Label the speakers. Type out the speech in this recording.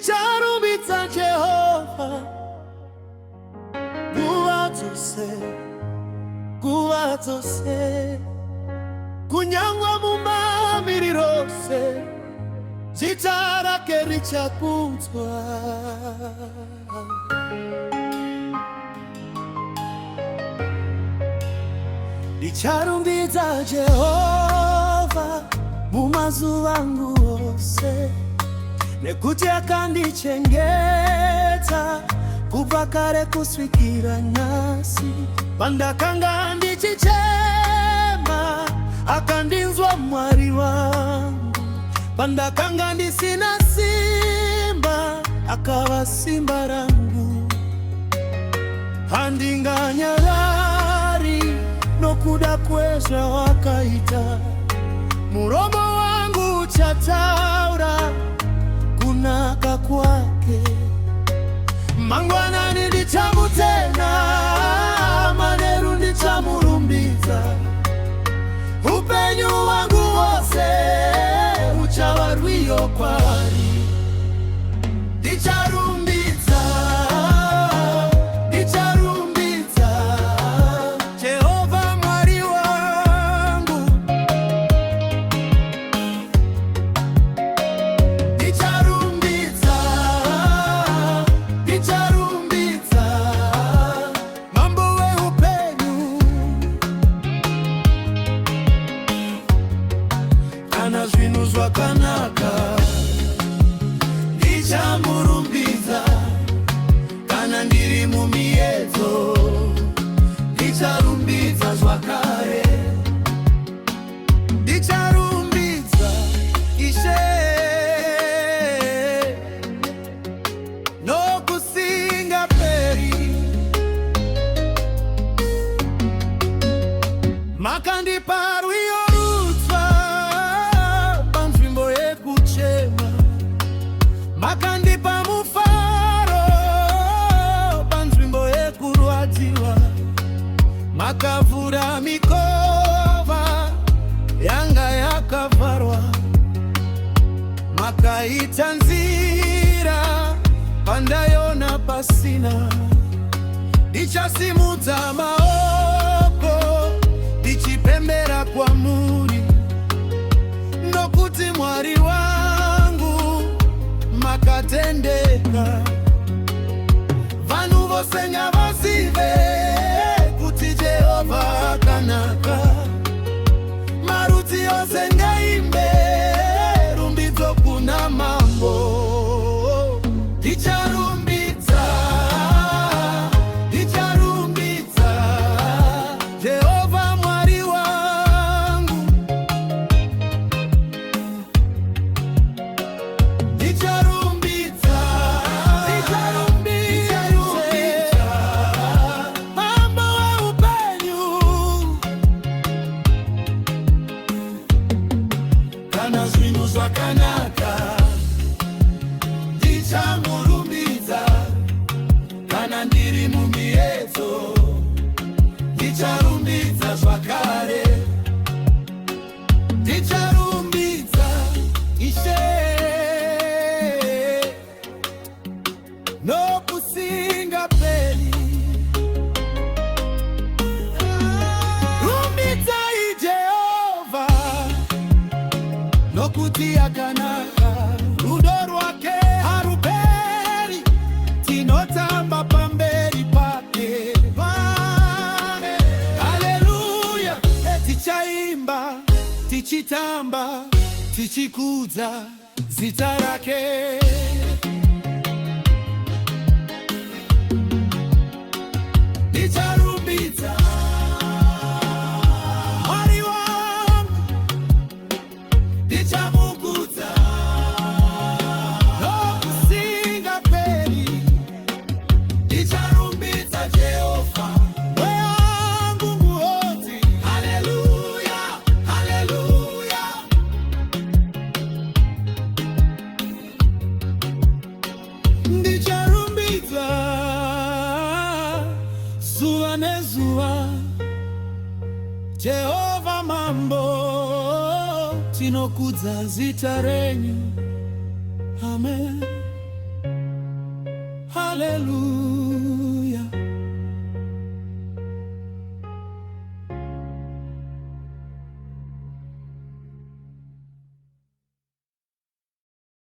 Speaker 1: ndicharumbidza Jehova nguva dzose, kunyangwa mumamiri rose zita rake richakudzwa. Ndicharumbidza Jehova mumazuva angu ose, nekuti akandichengeta kubva kare kusvikira nhasi. Pandakanga ndichichema akandinzwa Mwari wangu, pandakanga ndisina simba akava simba rangu. Handinganyarari nokuda kwezvawakaita, muromo wangu uchataura kunaka kwake. Mangwanani ndichamutenda, manheru ndichamurumbidza, upenyu wangu wose uchava rwiyo kwaari. Ndicharumbidza, ndicharumbidza Jehova Mwari wangu. Ndicharumbidza, ndicharumbidza mambo weupenyu, kana zvinhu zvakanaka ndichamurumbidza, kana ndiri mumiedzo ndicharumbidza zvakare. Ndicharumbidza Ishe nokusingaperi. Makandipa rwiyo rutsva panzvimbo yekuchema, makandipa mufaro panzvimbo yekurwadziwa, makavhura mikova yanga yakavharwa, makaita nzira pandaiona pasina. Ndichasimudza maoko ndichipembera kwamuri, nokuti Mwari wangu makatendeka. Vanhu vose ngavazive kuti Jehova akanaka, marudzi ose ngaimbe rumbidzo kuna Mambo. Ndicharumbidza, ndicharumbidza Jehova Mwari wangu. Ndicharumbidza, ndicharumbidza mambo weupenyu, kana zvinhu zvakanaka ndichamurumbidza, kana ndiri mumiedzo ndicharumbidza zvakare. Ndicharumbidza Ishe nokusingaperi. Rumbidzai Jehova nokuti akanaka, rudo rwake haruperi, tinotamba pamberi pake. Haleluya, tichaimba, tichitamba, tichikudza zita rake. Ndicharumbidza Mwari wangu, ndichamukudza nokusingaperi. Ndicharumbidza Jehova mweya wangu muhodzi. Haleluya, haleluya. Ndicharumbidza zuva nezuva Jehova Mambo, tinokudza zita renyu. Amen. haleluya.